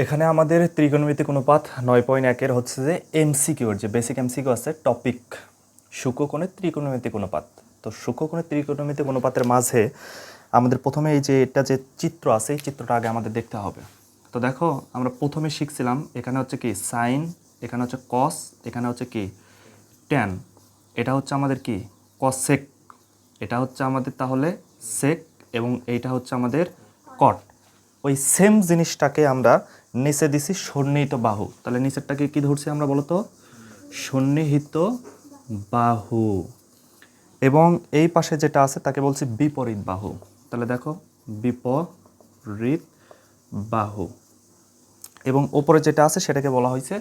এখানে আমাদের ত্রিকোণমিতিক অনুপাত 9.1 এর হচ্ছে যে এমসিকিউ এর যে বেসিক এমসিকিউ আছে টপিক সূক্ষ্মকোণের ত্রিকোণমিতিক অনুপাত। তো সূক্ষ্মকোণের ত্রিকোণমিতিক অনুপাতের মাঝে আমাদের প্রথমে এই যে এটা যে চিত্র আছে এই চিত্রটা আগে আমাদের দেখতে হবে। তো দেখো আমরা প্রথমে শিখছিলাম এখানে হচ্ছে কি সাইন, এখানে হচ্ছে কস, এখানে হচ্ছে কি ট্যান, এটা হচ্ছে আমাদের কি কসেক, এটা হচ্ছে আমাদের তাহলে সেক এবং এইটা হচ্ছে আমাদের কট। ওই সেম জিনিসটাকে আমরা নিচে দিছি সন্নিহিত বাহু। তাহলে নিচেরটাকে কি ধরছি আমরা বলো তো? সন্নিহিত বাহু। এবং এই পাশে যেটা আছে তাকে বলছি বিপরীত বাহু। তাহলে দেখো বিপরীত বাহু। এবং ওপরে যেটা আছে সেটাকে বলা হয়েছে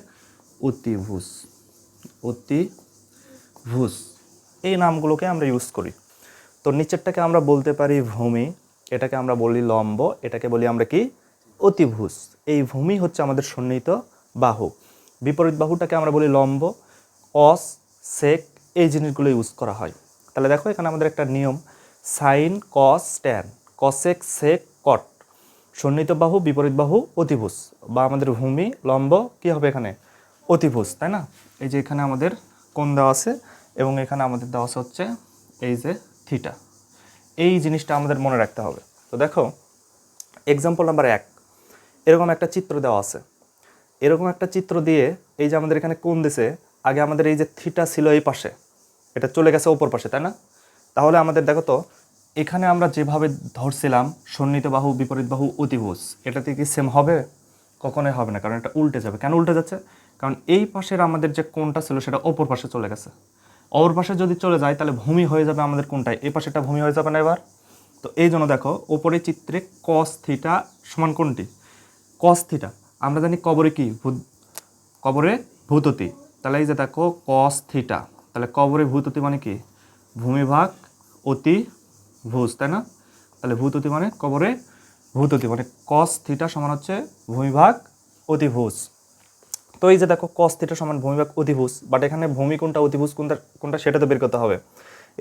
অতিভুজ। অতিভুজ এই নামগুলোকে আমরা ইউজ করি। তো নিচেরটাকে আমরা বলতে পারি ভূমি, এটাকে আমরা বলি লম্ব, এটাকে বলি আমরা কি অতিভুজ। এই ভূমি হচ্ছে আমাদের সন্নিহিত বাহু। বিপরীত বাহুটাকে আমরা বলি লম্ব, কস, সেক এই জিনিসগুলো ইউজ করা হয়। তাহলে দেখো এখানে আমাদের একটা নিয়ম, সাইন, কস, ট্যান, কসেক, সেক, কট, সন্নিহিত বাহু, বিপরীত বাহু, অতিভুজ বা আমাদের ভূমি, লম্ব কি হবে এখানে অতিভুজ, তাই না? এই যে এখানে আমাদের কোণ দেওয়া আছে এবং এখানে আমাদের দেওয়া আছে হচ্ছে এই যে থিটা। এই জিনিসটা আমাদের মনে রাখতে হবে। তো দেখো এক্সাম্পল নাম্বার 1, এরকম একটা চিত্র দেওয়া আছে। এরকম একটা চিত্র দিয়ে এই যে আমাদের এখানে কোণ দিছে, আগে আমাদের এই যে থিটা ছিল এই পাশে, এটা চলে গেছে ওপর পাশে, তাই না? তাহলে আমাদের দেখো তো এখানে আমরা যেভাবে ধরছিলাম সন্নিহিত বাহু, বিপরীত বাহু, অতিভুজ, এটাতে কি সেম হবে? কখনোই হবে না, কারণ এটা উল্টে যাবে। কেন উল্টে যাচ্ছে? কারণ এই পাশের আমাদের যে কোণটা ছিল সেটা অপর পাশে চলে গেছে। অপর পাশে যদি চলে যায় তাহলে ভূমি হয়ে যাবে আমাদের কোনটায়, এই পাশেটা ভূমি হয়ে যাবে না এবার। তো এই জন্য দেখো ওপরে চিত্রে কস থিটা সমান কোনটি? Cos theta. আমরা জানি কবরে কি কবরে ভূততি। তাহলে এই যে দেখো কস থিটা, তাহলে কবরে ভূততি মানে কি ভূমিভাগ অতিভুজ, তাই না? তাহলে ভূততি মানে কবরে ভূততি মানে কস থিটা সমান হচ্ছে ভূমিভাগ অতিভুজ। তো এই যে দেখো কস থিটা সমান ভূমিভাগ অতিভুজ, বাট এখানে ভূমি কোনটা অতিভুজ কোনটা কোনটা সেটা তো বের করতে হবে।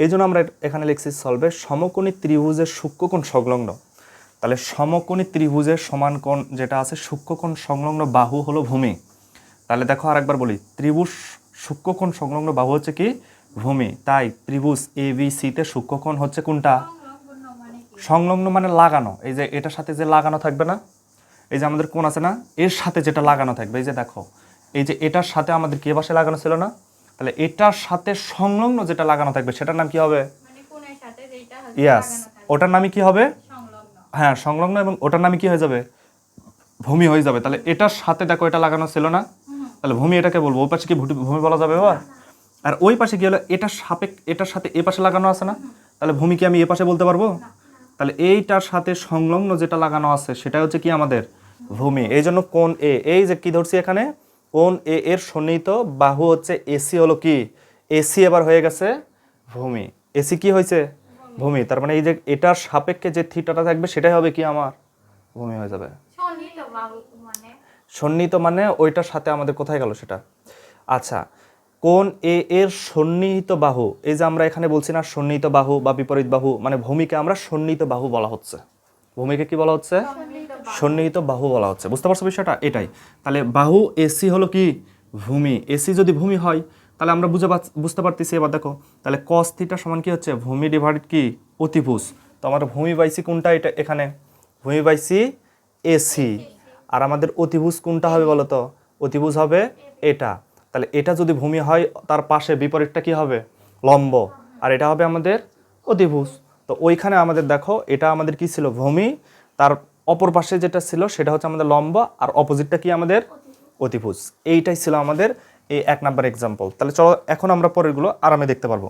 এই জন্য আমরা এখানে লিখছি সলভে সমকোণী ত্রিভুজের সূক্ষ্মকোণ সংলগ্ন। তাহলে সমকোণী ত্রিভুজের সমান কোণ যেটা আছে সূক্ষ্মকোণ সংলগ্ন বাহু হলো ভূমি। তাহলে দেখো আরেকবার বলি, ত্রিভুজ সূক্ষ্মকোণ সংলগ্ন বাহু হচ্ছে কি ভূমি। তাই ত্রিভুজ এ বি সিতে সূক্ষ্মকোণ হচ্ছে কোনটা? সংলগ্ন মানে লাগানো। এই যে এটার সাথে যে লাগানো থাকবে না, এই যে আমাদের কোণ আছে না, এর সাথে যেটা লাগানো থাকবে, এই যে দেখো এই যে এটার সাথে আমাদের কি পাশে লাগানো ছিল না, তাহলে এটার সাথে সংলগ্ন যেটা লাগানো থাকবে সেটার নাম কি হবে? ইয়াস, ওটার নামই কি হবে? হ্যাঁ সংলগ্ন, এবং ওটার নামই কি হয়ে যাবে? ভূমি হয়ে যাবে। তাহলে এটার সাথে দেখো এটা লাগানো ছিল না, তাহলে ভূমি এটাকে বলবো। ওই পাশে কি ভূমি বলা যাবে এবার? আর ওই পাশে কি হলো, এটার এটার সাথে এ পাশে লাগানো আছে না, তাহলে ভূমি কি আমি এ পাশে বলতে পারবো? তাহলে এইটার সাথে সংলগ্ন যেটা লাগানো আছে সেটা হচ্ছে কি আমাদের ভূমি। এই জন্য কোণ এ, এই যে কি ধরছি এখানে কোণ এ এর সন্নিহিত বাহু হচ্ছে এসি হলো কি এসি, এবার হয়ে গেছে ভূমি। এসি কি হয়েছে? ভূমি। তার মানে এই যে এটার সাপেক্ষে যে থিটাটা থাকবে সেটাই হবে কি আমার ভূমি হয়ে যাবে। সন্নিহিত মানে ওইটার সাথে আমাদের কোথায় গেল সেটা। আচ্ছা, কোণ এ এর সন্নিহিত বাহু, এই যে আমরা এখানে বলছি না সন্নিহিত বাহু বা বিপরীত বাহু, মানে ভূমিকে আমরা সন্নিহিত বাহু বলা হচ্ছে। ভূমিকে কি বলা হচ্ছে? সন্নিহিত বাহু বলা হচ্ছে। বুঝতে পারছো বিষয়টা? এটাই। তাহলে বাহু এসি হলো কি ভূমি। এসি যদি ভূমি হয় তাহলে আমরা বুঝতে পারতেছি। এবার দেখো তাহলে কস থিটা সমান কি হচ্ছে ভূমি ডিভাইডেড কি অতিভুজ। তো আমরা ভূমি বাইসি কোনটা? এটা এখানে ভূমি বাইসি এসি। আর আমাদের অতিভুজ কোনটা হবে বলো তো? অতিভুজ হবে এটা। তাহলে এটা যদি ভূমি হয় তার পাশে বিপরীতটা কি হবে? লম্ব। আর এটা হবে আমাদের অতিভুজ। তো ওইখানে আমাদের দেখো এটা আমাদের কি ছিল? ভূমি। তার অপর পাশে যেটা ছিল সেটা হচ্ছে আমাদের লম্ব, আর অপোজিটটা কি আমাদের অতিভুজ। এইটাই ছিল আমাদের এই 1 নাম্বার এক্সাম্পল। তাহলে চলো এখন আমরা পরেরগুলো আরামে দেখতে পারবো।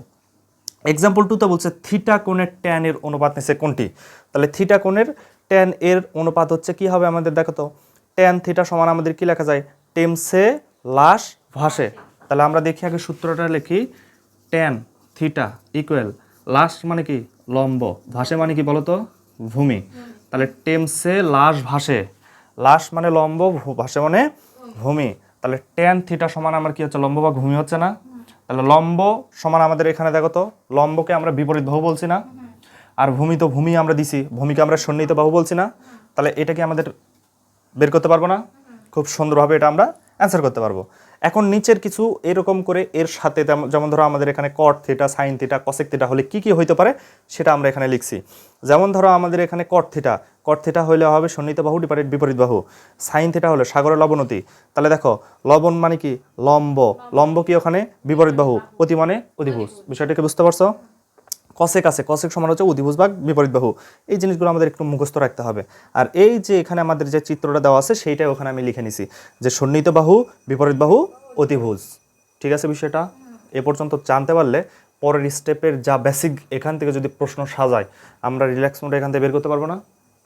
এক্সাম্পল 2 তে বলছে থিটা কোণের ট্যান এর অনুপাত নিচে কোনটি? তাহলে থিটা কোণের ট্যান এর অনুপাত হচ্ছে কি হবে আমাদের? দেখো তো ট্যান থিটা সমান আমাদের কি লেখা যায়? টেমসে লাস ভাসে। তাহলে আমরা দেখি আগে সূত্রটা লিখি। ট্যান থিটা ইকুয়াল লাস মানে কি লম্ব, ভাসে মানে কি বলতো? ভূমি। তাহলে টেমসে লাস ভাসে, লাস মানে লম্ব, ভাসে মানে ভূমি। তাহলে ট্যান থিটা সমান আমার কি হচ্ছে? লম্ব বা ভূমি হচ্ছে না? তাহলে লম্ব সমান আমাদের এখানে দেখো তো লম্বকে আমরা বিপরীত বাহু বলছি না, আর ভূমি তো ভূমি আমরা দিছি, ভূমিকে আমরা সন্নিহিত বাহু বলছি না। তাহলে এটা কি আমাদের বের করতে পারবো না? খুব সুন্দরভাবে এটা আমরা অ্যান্সার করতে পারবো। এখন নিচের কিছু এরকম করে এর সাথে যেমন ধরো আমাদের এখানে কট theta, sine theta, cosec theta হলে কি কি হইতে পারে সেটা আমরা এখানে লিখছি। যেমন ধরো আমাদের এখানে কট থিটা হলে হবে সন্নিহিত বাহু বিপরীত বাহু, সাইন থিটা হলে সাগরের লবণতি। তাহলে দেখো লবণ মানে কি লম্ব কি ওখানে বিপরীত বাহু, অতি মানে অধিভুজ, বিষয়টাকে বুঝতে পারছো? কসেক সমান হচ্ছে অধিভুজ ভাগ বিপরীত বাহু। এই জিনিসগুলো আমাদের একটু মুখস্থ রাখতে হবে। আর এই যে এখানে আমাদের যে চিত্রটা দেওয়া আছে সেইটাই ওখানে আমি লিখে নিছি যে সন্নিহিত বাহু বিপরীত বাহু অতিভুজ। ঠিক আছে, বিষয়টা এ পর্যন্ত জানতে পারলে পরের স্টেপের যা বেসিক এখান থেকে যদি প্রশ্ন সাজায় আমরা রিল্যাক্স মোডে এখান থেকে বের করতে পারবো না?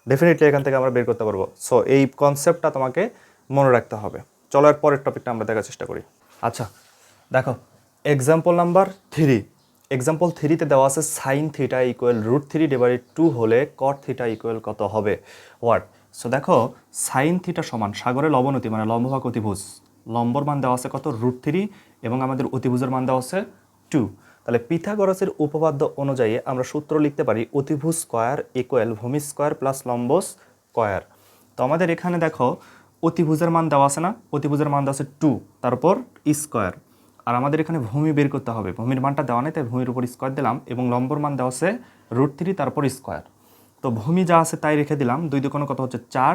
ডেফিনেটলি এখান থেকে আমরা বের করতে পারবো। সো এই কনসেপ্টটা তোমাকে মনে রাখতে হবে। চলো এর পরের টপিকটা আমরা দেখার চেষ্টা করি। আচ্ছা দেখো, এক্সাম্পল নাম্বার 3। এক্সাম্পল 3-তে দেওয়া আছে সাইন থিটা ইকুয়াল √3/2 হলে কট থিটা ইকুয়াল কত হবে? হোয়াট? সো দেখো, সাইন থিটা সমান সাগরের লবণতি মানে লম্ব ভাগ অতিভুজ। লম্বর মান দেওয়া আছে কত? √3 এবং আমাদের অতিভুজের মান দেওয়া আছে 2। তাহলে পিথাগোরাসের উপপাদ্য অনুযায়ী আমরা সূত্র লিখতে পারি অতিভুজ স্কয়ার ইকুয়াল ভূমি স্কয়ার প্লাস লম্ব স্কয়ার। তো আমাদের এখানে দেখো অতিভুজের মান দেওয়া আছে না? অতিভুজের মান দেওয়া আছে 2, তারপর স্কয়ার। আর আমাদের এখানে ভূমি বের করতে হবে, ভূমির মানটা দেওয়া নেই তাই ভূমির উপর স্কয়ার দিলাম এবং লম্বর মান দেওয়া আছে √3 তারপর স্কয়ার। তো ভূমি যা আছে তাই রেখে দিলাম, 2 2 কত হচ্ছে 4।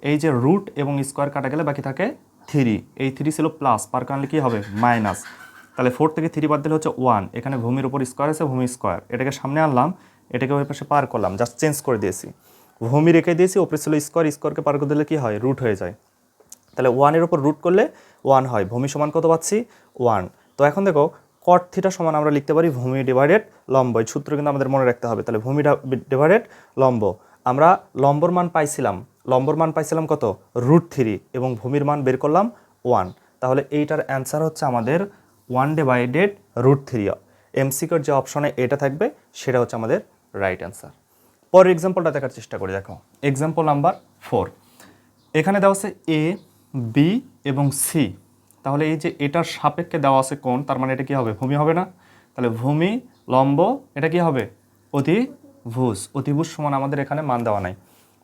এই যে রুট এবং স্কয়ার কাটা গেলে বাকি থাকে 3। এই 3 ছিল প্লাস, পার কারণে কি হবে? মাইনাস। তাহলে 4 থেকে 3 বাদ দিলে হচ্ছে 1। এখানে ভূমির উপর স্কয়ার আছে, ভূমি স্কয়ার, এটাকে সামনে আনলাম, এটাকে ওই পাশে পার করলাম, জাস্ট চেঞ্জ করে দিয়েছি। ভূমি রেখে দিয়েছি, ওপরে ছিল স্কয়ার, স্কয়ারকে পার করে দিলে কি হয়? রুট হয়ে যায়। তাহলে 1-এর উপর রুট করলে 1 হয়। ভূমি সমান কত পাচ্ছি? 1। তো এখন দেখো কট থিটা সমান আমরা লিখতে পারি ভূমি ডিভাইডেড লম্ব। এই সূত্র কিন্তু আমাদের মনে রাখতে হবে। তাহলে ভূমি ডিভাইডেড লম্ব, আমরা লম্বর মান পাইছিলাম কত? √3 এবং ভূমির মান বের করলাম 1। তাহলে এইটার অ্যান্সার হচ্ছে আমাদের 1/√3। এমসিকিউর যে অপশনে এটা থাকবে সেটা হচ্ছে আমাদের রাইট অ্যান্সার। পরের এক্সাম্পলটা দেখার চেষ্টা করি। দেখো এক্সাম্পল নাম্বার 4। এখানে দেওয়া আছে এ, বি এবং সি। তাহলে এই যে এটার সাপেক্ষে দেওয়া আছে কোণ, তার মানে এটা কি হবে? ভূমি হবে না? তাহলে ভূমি লম্ব, এটা কি হবে? অতিভুজ সমান আমাদের এখানে মান দেওয়া নাই।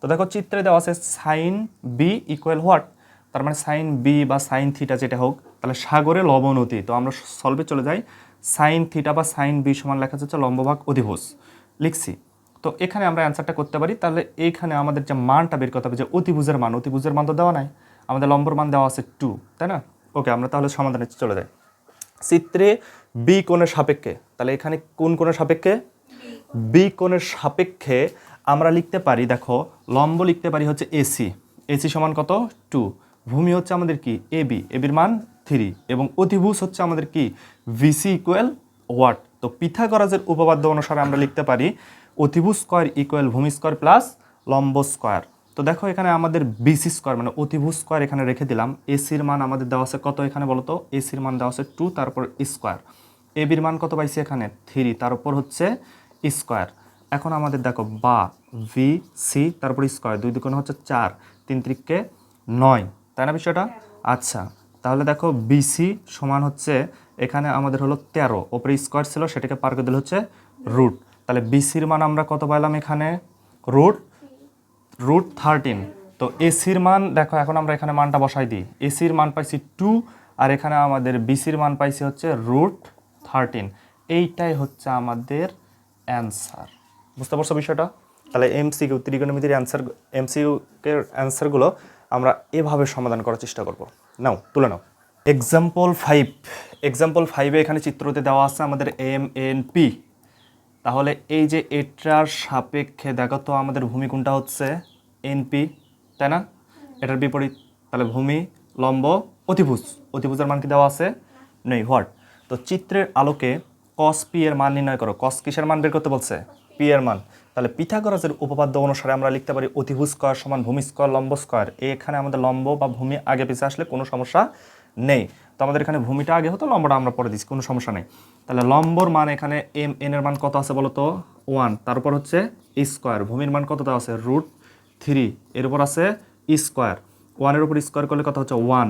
তো দেখো চিত্রে দেওয়া আছে সাইন বি ইকুয়াল হোয়াট? তার মানে সাইন বি বা সাইন থিটা যেটা হোক, তাহলে সাগরে লবণতি। তো আমরা সলভে চলে যাই, সাইন থিটা বা সাইন বি সমান লেখা যাচ্ছে লম্ব ভাগ অতিভুজ, লিখছি। তো এখানে আমরা অ্যান্সারটা করতে পারি। তাহলে এইখানে আমাদের যে মানটা বের করতে হবে, যে অতিভুজের মান তো দেওয়া নাই, আমাদের লম্বর মান দেওয়া আছে 2, তাই না? ওকে, আমরা তাহলে সমাধানে চলে যাই। চিত্রে বি কোণের সাপেক্ষে, তাহলে এখানে কোন কোণের সাপেক্ষে? বি কোণের সাপেক্ষে আমরা লিখতে পারি, দেখো লম্ব লিখতে পারি হচ্ছে এসি সমান কত? 2। ভূমি হচ্ছে আমাদের কি? এবির মান 3 এবং অতিভুজ হচ্ছে আমাদের কি? VC equal what? তো পিথাগোরাসের উপপাদ্য অনুসারে আমরা লিখতে পারি অতিভুজ স্কয়ার ইকুয়াল ভূমি স্কয়ার প্লাস লম্ব স্কয়ার। তো দেখো এখানে আমাদের বিসি স্কয়ার মানে অতিভুজ স্কয়ার এখানে রেখে দিলাম। এসির মান আমাদের দেওয়া আছে কত এখানে বলো তো? এসির মান দেওয়া আছে 2, তারপর স্কয়ার। এবির মান কত পাইছি এখানে? 3, তার উপর হচ্ছে স্কয়ার। এখন আমাদের দেখো বা ভি সি তারপর স্কয়ার, 2 2 হচ্ছে 4, 3 3 9, তাই না বিষয়টা? আচ্ছা, তাহলে দেখো বিসি সমান হচ্ছে এখানে আমাদের হলো 13, ওপরে স্কয়ার ছিল সেটাকে পার করে দিলে হচ্ছে রুট। তাহলে বিসির মান আমরা কত পাইলাম এখানে? √13। তো এসির মান দেখো, এখন আমরা এখানে মানটা বসাই দিই। এসির মান পাইছি 2 আর এখানে আমাদের বিসির মান পাইছি হচ্ছে √13। এইটাই হচ্ছে আমাদের অ্যান্সার। বুঝতে পারছো বিষয়টা? তাহলে এমসিকিউ ত্রিকোণমিতির এমসিকিউর অ্যান্সারগুলো আমরা এভাবে সমাধান করার চেষ্টা করব। নাও তুলে নাও। এক্সাম্পল 5-এ এখানে চিত্রতে দেওয়া আছে আমাদের এমএনপি। তাহলে এই যে এটার সাপেক্ষে দেখো তো আমাদের ভূমি কোনটা হচ্ছে? এনপি, তাই না? এটার বিপরীত। তাহলে ভূমি লম্ব অতিভুজের মান কি দেওয়া আছে? নেই। হোয়াট? তো চিত্রের আলোকে কস পি এর মান নির্ণয় করো। কস কিসের মান বের করতে বলছে? পি এর মান। তাহলে পিথাগোরাসের উপপাদ্য অনুসারে আমরা লিখতে পারি অতিভুজ স্কয়ার সমান ভূমি স্কয়ার লম্ব স্কয়ার। এখানে আমাদের লম্ব বা ভূমি আগে পিছিয়ে আসলে কোনো সমস্যা নেই। তো আমাদের এখানে ভূমিটা আগে হতো, লম্বটা আমরা পরে দিচ্ছি, কোনো সমস্যা নেই। তাহলে লম্বর মান এখানে এম এন এর মান কত আছে বলো তো? 1, তার উপর হচ্ছে স্কয়ার। ভূমির মান কত দেওয়া আছে? √3, এর উপর আছে স্কয়ার। 1-এর উপর স্কয়ার করলে কত হচ্ছে? 1।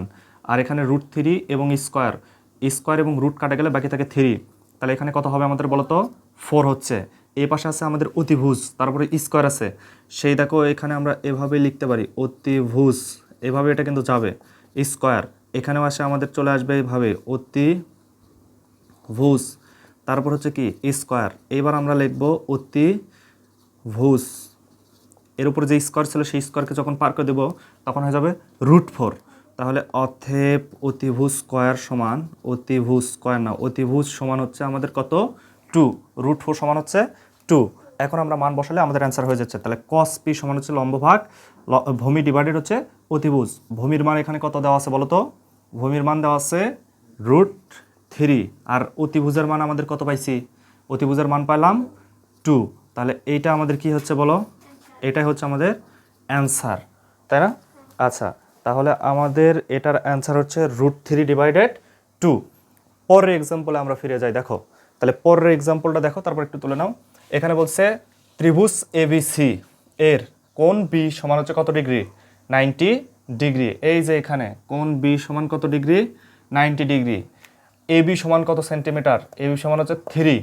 আর এখানে √3 এবং স্কয়ার এবং রুট কাটা গেলে বাকি থাকে 3। তাহলে এখানে কত হবে আমাদের বলো তো? 4 হচ্ছে। এই পাশে আছে আমাদের অতিভুজ, তারপরে স্কয়ার আছে। সেই দেখো এখানে আমরা এভাবে লিখতে পারি অতিভুজ, এভাবে এটা কিন্তু যাবে। স্কোয়ার, এখানেও আসে আমাদের চলে আসবে এইভাবে অতিভুজ, তারপর হচ্ছে কি স্কোয়ার। এবার আমরা লিখব অতিভুজ, এর উপরে যে স্কোয়ার ছিল সেই স্কোয়ারকে যখন পার করে দেবো তখন হয়ে যাবে √4। তাহলে অতএব অতিভুজ স্কোয়ার সমান, অতিভুজ স্কোয়ার না, অতিভুজ সমান হচ্ছে আমাদের কত 2, √4 সমান হচ্ছে 2। এখন আমরা মান বসালে আমাদের অ্যান্সার হয়ে যাচ্ছে। তাহলে cos p সমান হচ্ছে লম্ব ভাগ ভূমি ডিভাইডেড হচ্ছে অতিভুজ। ভূমির মান এখানে কত দেওয়া আছে বলো তো? ভূমির মান দেওয়া আছে √3, আর অতিভুজের মান আমাদের কত পাইছি? অতিভুজের মান পাইলাম 2। তাহলে এইটা আমাদের কি হচ্ছে বলো? এটাই হচ্ছে আমাদের অ্যান্সার, তাই না? আচ্ছা, তাহলে আমাদের এটার অ্যান্সার হচ্ছে √3/2। পরের এক্সাম্পলে আমরা ফিরে যাই। দেখো, তাহলে পরের এক্সাম্পলটা দেখো, তারপর একটু তুলে নাও। এখানে বলছে ত্রিভুজ ABC এর কোণ B সমান হচ্ছে কত ডিগ্রি? 90 ডিগ্রি। এই যে এখানে কোণ B সমান কত ডিগ্রি? 90 ডিগ্রি। AB সমান কত সেন্টিমিটার? AB সমান হচ্ছে 3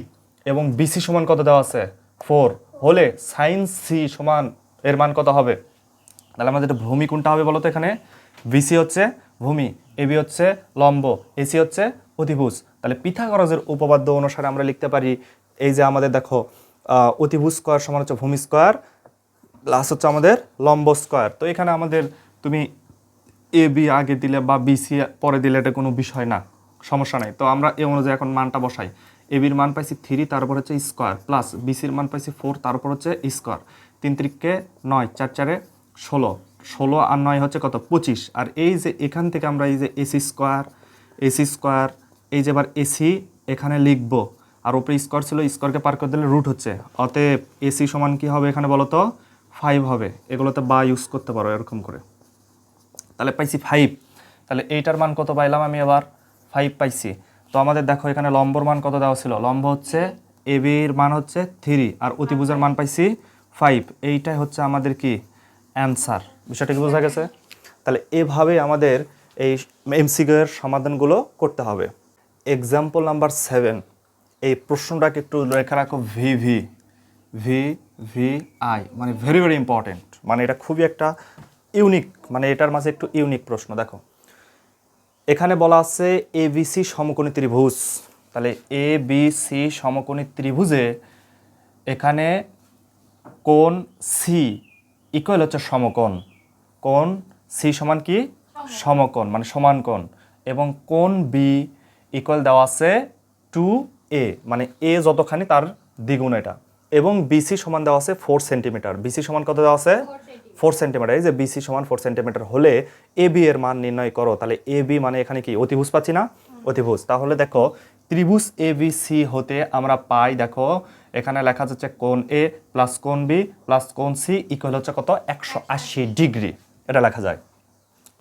এবং BC সমান কত দেওয়া আছে? 4 হলে সাইন C সমান এর মান কত হবে? তাহলে আমাদের ভূমি কোনটা হবে বলো তো? এখানে BC হচ্ছে ভূমি, AB হচ্ছে লম্ব, AC হচ্ছে অতিভুজ। তাহলে পিথাগোরাসের উপপাদ্য অনুসারে আমরা লিখতে পারি, এই যে আমাদের দেখো অতিভুজ স্কয়ার সমান হচ্ছে ভূমি স্কয়ার প্লাস হচ্ছে আমাদের লম্ব স্কয়ার। তো এখানে আমাদের তুমি AB আগে দিলে বা BC পরে দিলে এটা কোনো বিষয় না, সমস্যা নাই। তো আমরা এই অনুযায়ী এখন মানটা বসাই। এবির মান পাইছি 3, তারপর হচ্ছে স্কয়ার, প্লাস বিসির মান পাইছি 4, তারপর হচ্ছে স্কয়ার। 3 3 9, 4 4 16, 16 আর 9 হচ্ছে কত? 25। আর এই যে এখান থেকে আমরা এই যে AC স্কয়ার, এই যে এবার AC এখানে লিখবো, আর উপরে স্কয়ার ছিল, স্কয়ারকে পার করে দিলে রুট হচ্ছে। অতএব AC সমান কি হবে এখানে বলো তো? 5 হবে। এগুলোতে বা ইউজ করতে পারো এরকম করে। তাহলে পাইছি 5। তাহলে এইটার মান কত পাইলাম আমি? আবার 5 পাইছি। তো আমাদের দেখো এখানে লম্বর মান কত দেওয়া ছিল? লম্ব হচ্ছে AB এর মান হচ্ছে 3 আর অতিভুজের মান পাইছি 5। এইটাই হচ্ছে আমাদের কি অ্যান্সার। বিষয়টা কি বোঝা গেছে? তাহলে এভাবে আমাদের এই MCQ এর সমাধানগুলো করতে হবে। এক্সাম্পল নাম্বার 7, এই প্রশ্নটাকে একটু লেখা রাখো, VVI, মানে ভেরি ভেরি ইম্পর্টেন্ট, মানে এটা খুবই একটা ইউনিক, মানে এটার মাঝে একটু ইউনিক প্রশ্ন। দেখো এখানে বলা আছে ABC সমকোণী ত্রিভুজ। তাহলে ABC সমকোণী ত্রিভুজে এখানে কোণ C ইকুয়াল হচ্ছে সমকোণ। কোণ C সমান কি? সমকোণ, মানে সমান কোণ। এবং কোণ B ইকুয়াল দেওয়া আছে 2A, মানে A যতখানি তার দ্বিগুণ এটা। এবং BC সমান দেওয়া আছে 4 সেন্টিমিটার। BC সমান কত দেওয়া আছে? 4 সেন্টিমিটার। এই যে BC সমান 4 সেন্টিমিটার হলে AB এর মান নির্ণয় করো। তাহলে AB মানে এখানে কি অতিভুজ পাচ্ছি না? অতিভুজ। তাহলে দেখো ত্রিভুজ ABC হতে আমরা পাই, দেখো এখানে লেখা যাচ্ছে কোণ A প্লাস কোণ B প্লাস কোণ C ইকুয়াল হচ্ছে কত? 180 ডিগ্রি, এটা লেখা যায়।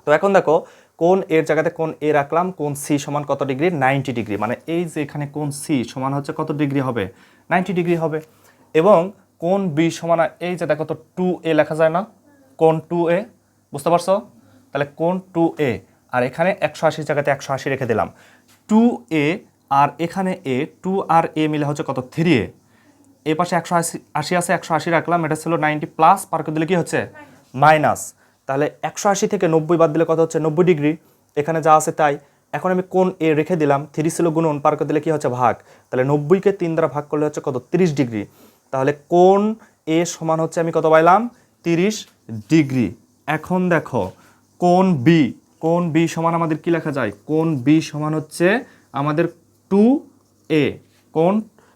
তো এখন দেখো কোণ এর জায়গাতে কোণ A রাখলাম, কোণ C সমান কত ডিগ্রি? 90 ডিগ্রি। মানে এই যে এখানে কোণ C সমান হচ্ছে কত ডিগ্রি হবে? 90 ডিগ্রি হবে। এবং কোণ B সমান, এই যে দেখো তো 2A লেখা যায় না? কোণ 2A, বুঝতে পারছো? তাহলে কোণ 2A, আর এখানে 180 জায়গাতে 180 রেখে দিলাম। 2A আর এখানে A, 2 আর A মিলে হচ্ছে কত? 3A। এই পাশে 180 আছে, 180 রাখলাম, এটা ছিল 90, প্লাস পার করে দিলে কি হচ্ছে? মাইনাস। তাহলে 180 থেকে 90 বাদ দিলে কত হচ্ছে? 90 ডিগ্রি। এখানে যা আছে তাই। এখন আমি কোণ A রেখে দিলাম, 3 ছিল গুণন, পার করে দিলে কি হচ্ছে? ভাগ। তাহলে 90-কে 3 দ্বারা ভাগ করলে হচ্ছে কত? 30 ডিগ্রি। তাহলে কোণ A সমান হচ্ছে আমি কত পাইলাম? 30 ডিগ্রি। এখন দেখো কোণ B, কোণ B সমান আমাদের কি লেখা যায়? কোণ B সমান হচ্ছে আমাদের 2A, কোণ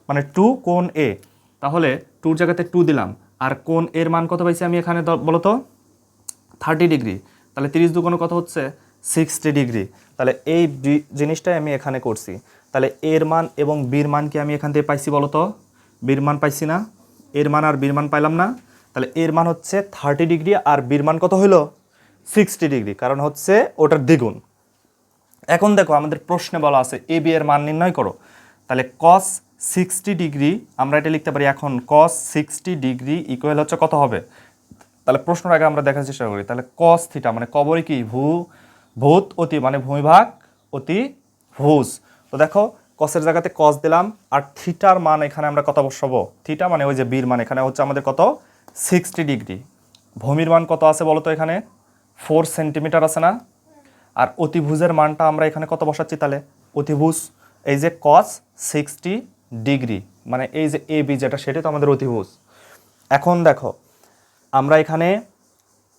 মানে 2 কোণ A। তাহলে 2 জায়গাতে 2 দিলাম, আর কোণ এর মান কত পাইছি আমি এখানে বলো তো? 30 ডিগ্রি। তাহলে 30 দুগুণে কত হচ্ছে? 60 ডিগ্রি। তাহলে এই জিনিসটাই আমি এখানে করছি। তাহলে এর মান এবং বির মান কি আমি এখান থেকে পাইছি বলো তো? বির মান পাইছি না? এর মান আর বির মান পাইলাম না? তাহলে এর মান হচ্ছে 30 ডিগ্রি আর বির মান কত হলো? 60 ডিগ্রি, কারণ হচ্ছে ওটার দ্বিগুণ। এখন দেখো আমাদের প্রশ্নে বলা আছে AB এর মান নির্ণয় করো। তাহলে cos 60 ডিগ্রি আমরা এটা লিখতে পারি এখন, cos 60 ডিগ্রি ইকুয়াল হচ্ছে কত হবে? তাহলে প্রশ্নের আগে আমরা দেখার চেষ্টা করি। তাহলে cos থিটা মানে কবরে কি? ভূত অতি, মানে ভূমিভাগ অতিভুজ। তো দেখো কসের জায়গাতে cos দিলাম, আর থিটার মান এখানে আমরা কত বসাবো? থিটা মানে ওই যে বির মান এখানে হচ্ছে আমাদের কত? 60 ডিগ্রি। ভূমির মান কত আছে বলো তো? এখানে 4 সেন্টিমিটার আছে না? আর অতিভুজের মানটা আমরা এখানে কত বসাচ্ছি তাহলে? অতিভুজ এই যে cos 60 ডিগ্রি, মানে এই যে এ বি যেটা, সেটাই তো আমাদের অতিভুজ। এখন দেখো আমরা এখানে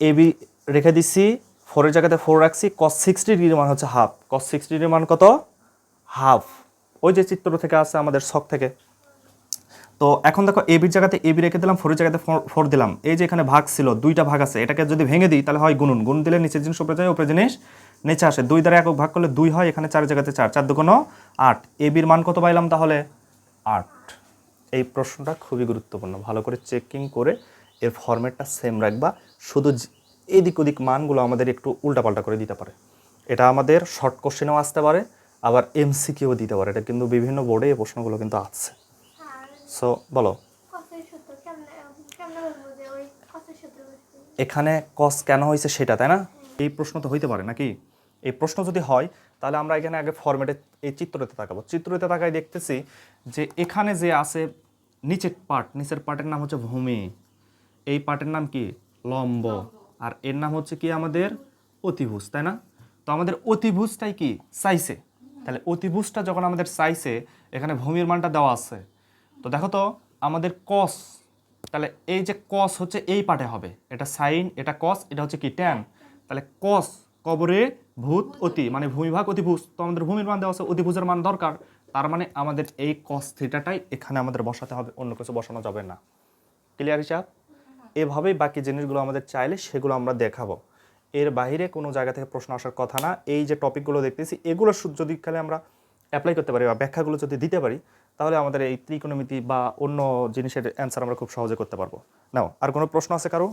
এ বি রেখে দিচ্ছি, 4 এর জায়গাতে 4 রাখছি, cos 60 ডিগ্রির মান হচ্ছে হাফ। cos 60 ডিগ্রির মান কত? হাফ। ওই যে চিত্র থেকে আছে আমাদের ছক থেকে। তো এখন দেখো এ বির জায়গাতে এ বি রেখে দিলাম, 4 এর জায়গাতে 4 দিলাম। এই যে এখানে ভাগ ছিল, দুইটা ভাগ আছে, এটাকে যদি ভেঙে দিই তাহলে হয় গুণন। গুণ দিলে নিচের জিনিস উপরে যায়, উপরে জিনিস নিচে আসে। 2 দ্বারা একক ভাগ করলে 2 হয়, এখানে 4 এর জায়গাতে 4, 4 দুগুণ 8। এ বির মান কত পাইলাম তাহলে? 8। এই প্রশ্নটা খুবই গুরুত্বপূর্ণ, ভালো করে চেকিং করে এর ফরম্যাটটা সেম রাখবা। শুধু এদিক ওদিক মানগুলো আমাদের একটু উল্টাপাল্টা করে দিতে পারে। এটা আমাদের শর্ট কোশ্চেনেও আসতে পারে, আবার এমসিকিউ দিতে পারে। এটা কিন্তু বিভিন্ন বোর্ডে এই প্রশ্নগুলো কিন্তু আছে। সো বলো এখানে কস কেন হয়েছে সেটা, তাই না? এই প্রশ্ন তো হইতে পারে নাকি? এই প্রশ্ন যদি হয় তাহলে আমরা এখানে আগে ফরম্যাটে এই চিত্রতে তাকাবো। চিত্রতে তাকাই দেখতেছি যে এখানে যে আছে নিচের পার্ট, নিচের পার্টের নাম হচ্ছে ভূমি, এই পার্টের নাম কি? লম্ব, আর এর নাম হচ্ছে কি আমাদের অতিভুজ, তাই না? তো আমাদের অতিভুজটাই কি চাইছে, তাহলে অতিভুজটা যখন আমাদের চাইছে, এখানে ভূমির মানটা দেওয়া আছে। তো দেখো তো আমাদের কস, তাহলে এই যে কস হচ্ছে এই পার্টে হবে, এটা সাইন, এটা কস, এটা হচ্ছে কি ট্যান। তাহলে কস কবরে ভূত অতি, মানে ভূমিভাগ অতিভুজ। তো আমাদের ভূমির মান দেওয়া আছে, অতিভুজের মান দরকার, তার মানে আমাদের এই কস থিটাটাই এখানে আমাদের বসাতে হবে, অন্য কিছু বসানো যাবে না। ক্লিয়ার হিসাব? এভাবেই বাকি জিনিসগুলো আমাদের চাইলে সেগুলো আমরা দেখাবো। এর বাইরে কোনো জায়গা থেকে প্রশ্ন আসার কথা না। এই যে টপিকগুলো দেখতেছি এগুলো যদি খালি আমরা অ্যাপ্লাই করতে পারি বা ব্যাখ্যাগুলো যদি দিতে পারি, তাহলে আমাদের এই ত্রিকোণমিতি বা অন্য জিনিসের অ্যান্সার আমরা খুব সহজে করতে পারবো। নাও আর কোনো প্রশ্ন আছে কারো?